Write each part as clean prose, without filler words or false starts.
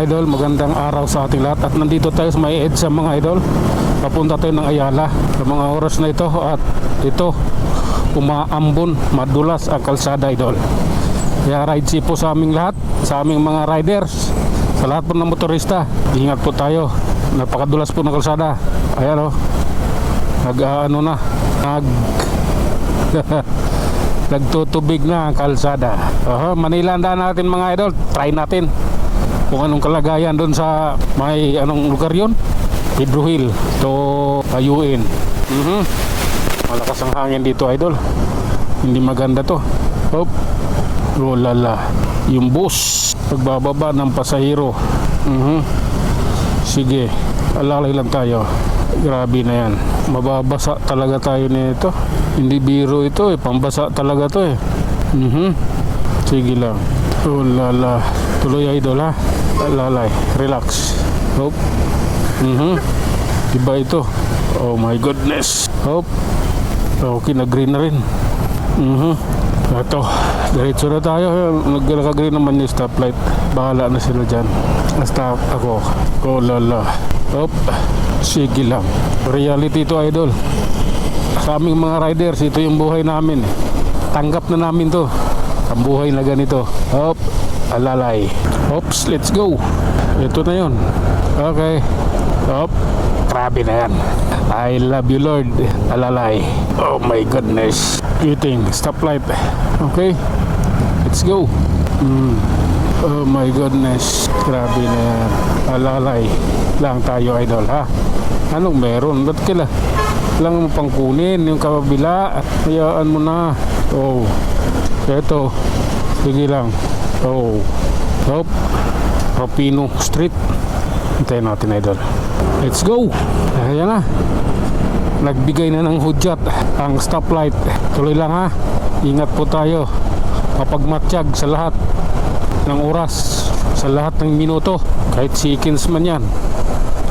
mga idol, magandang araw sa ating lahat. At nandito tayo sa may EDSA mga idol. Papunta tayo ng Ayala sa mga oras na ito. At ito, umaambon, madulas ang kalsada idol. Kaya ride safe po sa aming lahat, sa aming mga riders, sa lahat po ng motorista. Ingat po tayo, napakadulas po ng kalsada. Ayan o, nagtutubig na ang kalsada. Manila ang daan natin mga idol. Try natin kung anong kalagayan doon sa may anong lugar yun, Pedro Hill to Ayuin. Malakas ang hangin dito idol, hindi maganda to. Oh lala, yung bus pagbababa ng pasahero. Sige, alalay lang tayo. Grabe na yan, mababasa talaga tayo nito. Hindi biro ito pambasa talaga to Sige lang. Oh lala, tuloy idol ha. Lalay, relax. Hop. Iba ito. Oh my goodness. Hop. Okay, nag-green na rin. Ito, diretso na tayo. Nagka-green naman yung stoplight. Bahala na sila dyan. Stop ako. Oh lala. Hop. Sige lang. Reality ito idol. Sa aming mga riders, ito yung buhay namin. Tanggap na namin to, ang buhay na ganito. Hop, alalay. Hops, let's go. Ito na yun. Okay. Hop, grabe na yan. I love you Lord. Alalay. Oh my goodness. Eating, stoplight. Okay, let's go. Oh my goodness. Grabe na yan. Alalay lang tayo idol ha. Anong meron? Ba't lang mo pang kunin yung kabila? Hayaan mo na. Oh, eto, sige lang. Oh, hop, Ropino Street. Hintayin natin idol. Let's go. Ayan na, nagbigay na ng hudyat ang stoplight. Tuloy lang ha, ingat po tayo mapagmatsyag sa lahat ng oras, sa lahat ng minuto, kahit seconds man yan.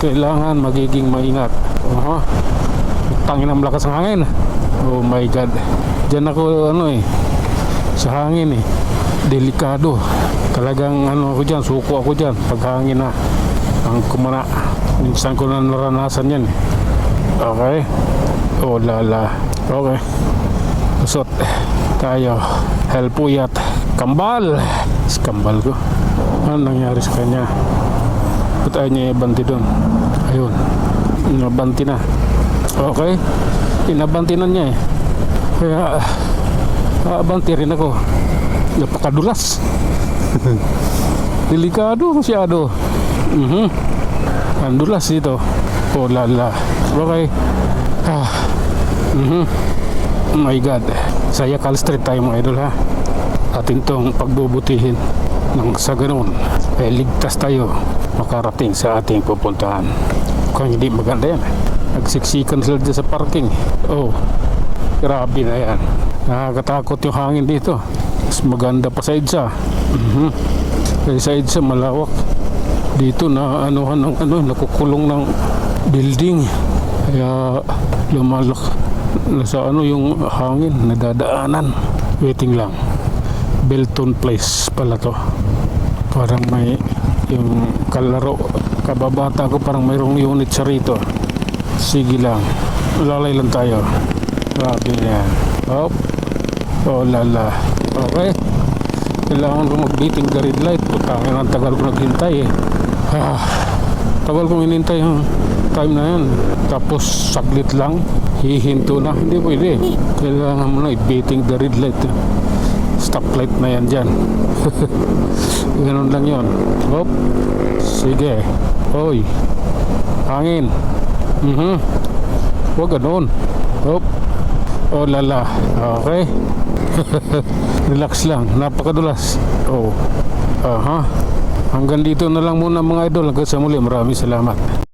Kailangan magiging maingat. Tangin ang lakas ng hangin. Oh my god. Diyan ako sa hangin delikado. Talagang ako dyan, suko ako dyan pag hangin na ang kumana. Minsan ko na naranasan yan Okay. Oh lala. Okay, usot tayo. Helpuyat. Kambal. Kambal ko. Ano nangyari sa kanya? Ba't ayaw niya ibanti doon? Ayun, nabanti na. Okay, inabanti na niya kaya abanti rin ako. Napakadulas. Delikado masyado. Ang dulas dito. Oh lala. Okay. Oh my god. Sa Yakal Street tayo mga idol ha. Atin tong pagbubutihin nang sa ganun ligtas tayo makarating sa ating pupuntahan. Kung hindi maganda yan, nagsiksikan sila dyan sa parking. Oh, grabe na yan. Nakakatakot yung hangin dito. Mas maganda pa sa EDSA. Kasi sa EDSA malawak. Dito na nakukulong ng building. Kaya lumalak na sa yung hangin, nadadaanan. Waiting lang. Belton Place pala to. Parang may yung kalaro kababata ko, parang mayroong unit sa rito. Sige lang, lalay lang tayo. Grabe na yan. Hop. Oh lala. Okay, kailangan ko mag-beating the red light. Putangin, ang tagal ko naghintay tagal kong hinintay time na yan. Tapos saglit lang hihinto na. Hindi pwede, kailangan mo na i-beating the red light. Stoplight na yan dyan. Ganun lang yun. Hop. Sige. Oy, hangin. Huwag ganun. Hop. Oh lala. Okay. Relax lang, napakadulas. Oh. Hanggang dito na lang muna mga idol. Hanggang sa muli, maraming salamat.